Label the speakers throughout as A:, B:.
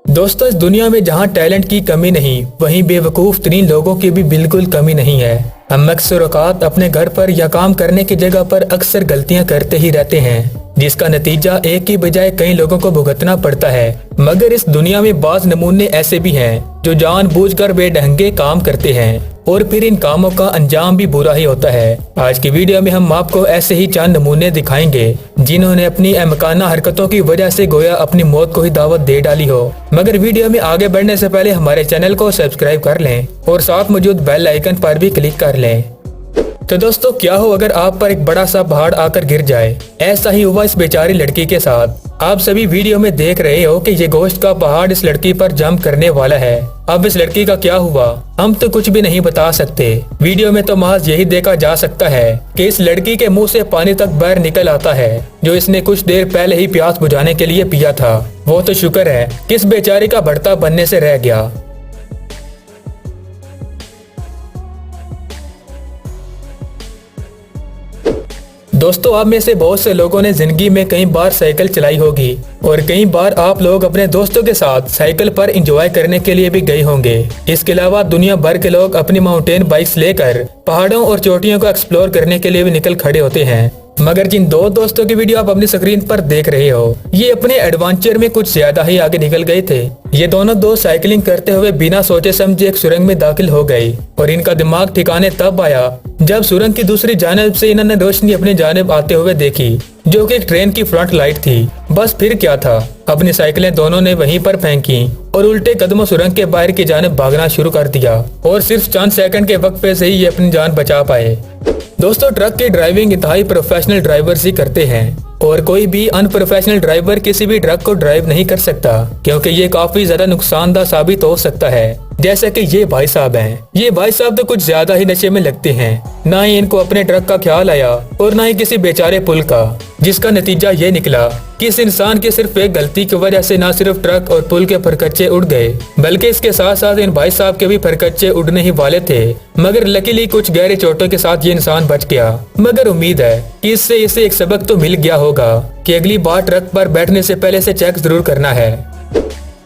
A: दोस्तों, इस दुनिया में जहाँ टैलेंट की कमी नहीं, वहीं बेवकूफ तरीन लोगों की भी बिल्कुल कमी नहीं है। हम अक्सर औकात अपने घर पर या काम करने की जगह पर अक्सर गलतियां करते ही रहते हैं, जिसका नतीजा एक की बजाय कई लोगों को भुगतना पड़ता है। मगर इस दुनिया में बाज नमूने ऐसे भी हैं जो जानबूझकर बेढंगे काम करते हैं और फिर इन कामों का अंजाम भी बुरा ही होता है। आज की वीडियो में हम आपको ऐसे ही चंद नमूने दिखाएंगे जिन्होंने अपनी अहमकाना हरकतों की वजह से गोया अपनी मौत को ही दावत दे डाली हो। मगर वीडियो में आगे बढ़ने से पहले हमारे चैनल को सब्सक्राइब कर लें और साथ मौजूद बेल आइकन पर भी क्लिक कर लें। तो दोस्तों, क्या हो अगर आप पर एक बड़ा सा पहाड़ आकर गिर जाए। ऐसा ही हुआ इस बेचारी लड़की के साथ। आप सभी वीडियो में देख रहे हो कि ये गोश्त का पहाड़ इस लड़की पर जंप करने वाला है। अब इस लड़की का क्या हुआ, हम तो कुछ भी नहीं बता सकते। वीडियो में तो महज यही देखा जा सकता है कि इस लड़की के मुंह से पानी तक बाहर निकल आता है, जो इसने कुछ देर पहले ही प्यास बुझाने के लिए पिया था। वो तो शुक्र है कि इस बेचारी का भड़ता बनने से रह गया। दोस्तों, आप में से बहुत से लोगों ने जिंदगी में कई बार साइकिल चलाई होगी और कई बार आप लोग अपने दोस्तों के साथ साइकिल पर एंजॉय करने के लिए भी गए होंगे। इसके अलावा दुनिया भर के लोग अपनी माउंटेन बाइक्स लेकर पहाड़ों और चोटियों को एक्सप्लोर करने के लिए भी निकल खड़े होते हैं। मगर जिन दो दोस्तों की वीडियो आप अपनी स्क्रीन पर देख रहे हो, ये अपने एडवेंचर में कुछ ज्यादा ही आगे निकल गए थे। ये दोनों दोस्त साइकिलिंग करते हुए बिना सोचे समझे एक सुरंग में दाखिल हो गए और इनका दिमाग ठिकाने तब आया जब सुरंग की दूसरी जानिब से इन्होंने रोशनी अपनी जानिब आते हुए देखी, जो कि एक ट्रेन की फ्रंट लाइट थी। बस फिर क्या था, अपनी साइकिलें दोनों ने वहीं पर फेंकी और उल्टे कदमों सुरंग के बाहर की जानिब भागना शुरू कर दिया और सिर्फ चंद सेकंड के वक्त पे से ही ये अपनी जान बचा पाए। दोस्तों, ट्रक की ड्राइविंग इंतहाई प्रोफेशनल ड्राइवर्स ही करते हैं और कोई भी अनप्रोफेशनल ड्राइवर किसी भी ट्रक को ड्राइव नहीं कर सकता, क्योंकि ये काफी ज्यादा नुकसानदायक साबित हो सकता है। जैसे कि ये भाई साहब हैं। ये भाई साहब तो कुछ ज्यादा ही नशे में लगते हैं। ना ही इनको अपने ट्रक का ख्याल आया और ना ही किसी बेचारे पुल का, जिसका नतीजा ये निकला कि इस इंसान की सिर्फ एक गलती की वजह से न सिर्फ ट्रक और पुल के फरकच्चे उड़ गए, बल्कि इसके साथ साथ इन भाई साहब के भी फरकच्चे उड़ने ही वाले थे। मगर लकीली कुछ गहरे चोटों के साथ ये इंसान बच गया। मगर उम्मीद है कि इससे इसे एक सबक तो मिल गया होगा कि अगली बार ट्रक पर बैठने से पहले से चेक जरूर करना है।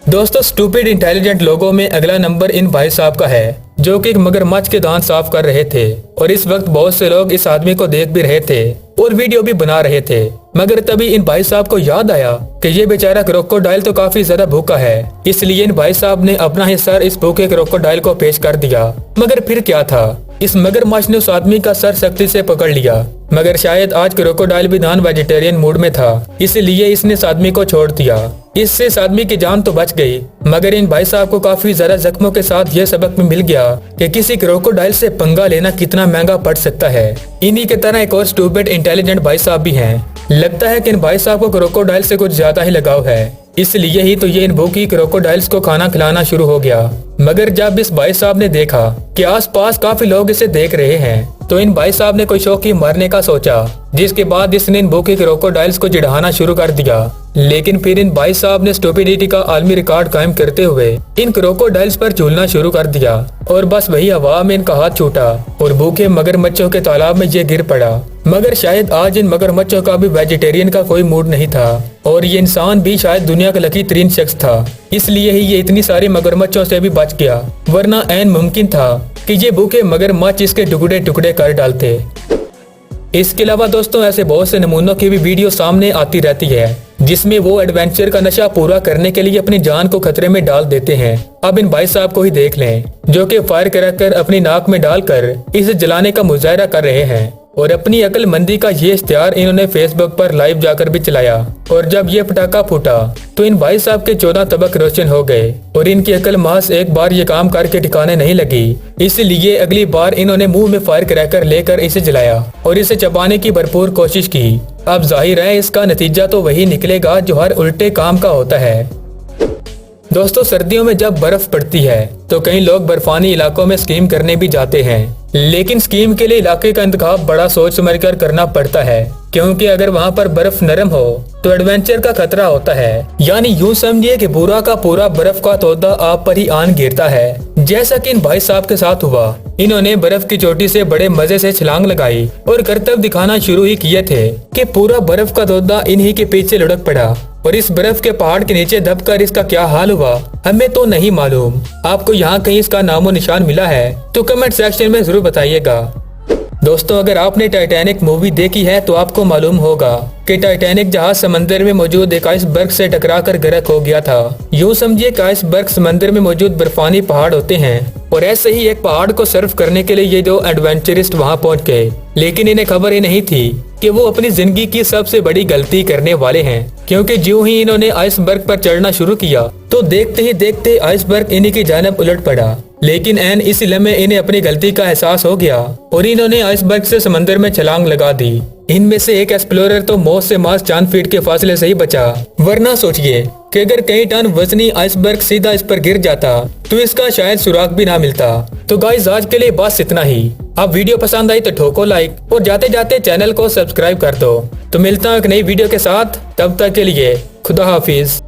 A: दोस्तों, स्टूपिड इंटेलिजेंट लोगों में अगला नंबर इन भाई साहब का है, जो कि एक मगरमच्छ के दांत साफ कर रहे थे और इस वक्त बहुत से लोग इस आदमी को देख भी रहे थे और वीडियो भी बना रहे थे। मगर तभी इन भाई साहब को याद आया कि ये बेचारा क्रोकोडाइल तो काफी ज्यादा भूखा है, इसलिए इन भाई साहब ने अपना ही सर इस भूखे क्रोकोडाइल को पेश कर दिया। मगर फिर क्या था, इस मगरमच्छ ने उस आदमी का सर सख्ती से पकड़ लिया। मगर शायद आज क्रोकोडाइल भी नॉन वेजिटेरियन मूड में था, इसलिए इसने इस आदमी को छोड़ दिया। इससे इस आदमी की जान तो बच गई, मगर इन भाई साहब को काफी ज्यादा जख्मों के साथ यह सबक भी मिल गया कि किसी क्रोकोडाइल से पंगा लेना कितना महंगा पड़ सकता है। इन्हीं के तरह एक और स्टूपिड इंटेलिजेंट भाई साहब भी हैं। लगता है कि इन भाई साहब को क्रोकोडाइल से कुछ ज्यादा ही लगाव है, इसलिए ही तो ये इन भूखी क्रोकोडाइल्स को खाना खिलाना शुरू हो गया। मगर जब इस भाई साहब ने देखा कि आसपास काफी लोग इसे देख रहे हैं, तो इन भाई साहब ने कोई शौकी मारने का सोचा, जिसके बाद इसने इन भूखे क्रोकोडाइल्स को चिढ़ाना शुरू कर दिया। लेकिन फिर इन भाई साहब ने स्टूपिडिटी का आलमी रिकॉर्ड कायम करते हुए इन क्रोकोडाइल्स पर झूलना शुरू कर दिया और बस वही हवा में इनका हाथ छूटा और भूखे मगरमच्छों के तालाब में ये गिर पड़ा। मगर शायद आज इन मगरमच्छों का भी वेजिटेरियन का कोई मूड नहीं था और ये इंसान भी शायद दुनिया का लकी तरीन शख्स था, इसलिए ही ये इतनी सारी मगरमच्छों से भी बच गया, वरना ऐन मुमकिन था कि ये भूखे मगरमच्छ इसके टुकड़े टुकड़े कर डालते। इसके अलावा दोस्तों, ऐसे बहुत से नमूनों की भी वीडियो सामने आती रहती है जिसमें वो एडवेंचर का नशा पूरा करने के लिए अपनी जान को खतरे में डाल देते हैं। अब इन भाई साहब को ही देख लें, जो कि फायर क्रैकर अपनी नाक में डालकर इसे जलाने का मुजाहरा कर रहे हैं और अपनी अक्लमंदी का ये इश्तिहार इन्होंने फेसबुक पर लाइव जाकर भी चलाया और जब ये पटाखा फूटा तो इन भाई साहब के 14 तबक रोशन हो गए और इनकी अकल महज एक बार ये काम करके ठिकाने नहीं लगी, इसलिए अगली बार इन्होंने मुंह में फायर क्रैकर लेकर इसे जलाया और इसे चबाने की भरपूर कोशिश की। अब जाहिर है इसका नतीजा तो वही निकलेगा जो हर उल्टे काम का होता है। दोस्तों, सर्दियों में जब बर्फ पड़ती है तो कई लोग बर्फानी इलाकों में स्कीम करने भी जाते हैं, लेकिन स्कीम के लिए इलाके का इंतखाब बड़ा सोच समझकर करना पड़ता है, क्योंकि अगर वहाँ पर बर्फ नरम हो तो एडवेंचर का खतरा होता है। यानी यूँ समझिए कि पूरा का पूरा बर्फ का तोदा आप पर ही आन गिरता है, जैसा कि इन भाई साहब के साथ हुआ। इन्होंने बर्फ की चोटी से बड़े मजे से छलांग लगाई और करतब दिखाना शुरू ही किए थे कि पूरा बर्फ का तोदा इन्हीं के पीछे लुढ़क पड़ा और इस बर्फ के पहाड़ के नीचे दबकर इसका क्या हाल हुआ हमें तो नहीं मालूम। आपको यहाँ कहीं इसका नामो निशान मिला है तो कमेंट सेक्शन में जरूर बताइएगा। दोस्तों, अगर आपने टाइटैनिक मूवी देखी है तो आपको मालूम होगा कि टाइटैनिक जहाज समंदर में मौजूद एक आइसबर्ग से टकराकर गर्क हो गया था। यूं समझिए कि आइसबर्ग समंदर में मौजूद बर्फानी पहाड़ होते हैं और ऐसे ही एक पहाड़ को सर्फ करने के लिए ये दो एडवेंचरिस्ट वहां पहुंच गए, लेकिन इन्हें खबर ही नहीं थी कि वो अपनी जिंदगी की सबसे बड़ी गलती करने वाले हैं, क्योंकि ज्यों ही इन्होंने आइसबर्ग पर चढ़ना शुरू किया तो देखते ही देखते आइसबर्ग इन्हीं की जानब उलट पड़ा। लेकिन एन इसी लम्हे इन्हें अपनी गलती का एहसास हो गया और इन्होंने आइसबर्ग से समंदर में छलांग लगा दी। इनमें से एक एक्सप्लोरर तो मौत से मास चांद फीट के फासले से ही बचा, वरना सोचिए कि अगर कई टन वजनी आइसबर्ग सीधा इस पर गिर जाता तो इसका शायद सुराग भी ना मिलता। तो गाइस, आज के लिए बस इतना ही। आप वीडियो पसंद आई तो ठोको लाइक और जाते जाते चैनल को सब्सक्राइब कर दो। तो मिलता हूँ एक नई वीडियो के साथ, तब तक के लिए खुदा हाफिज।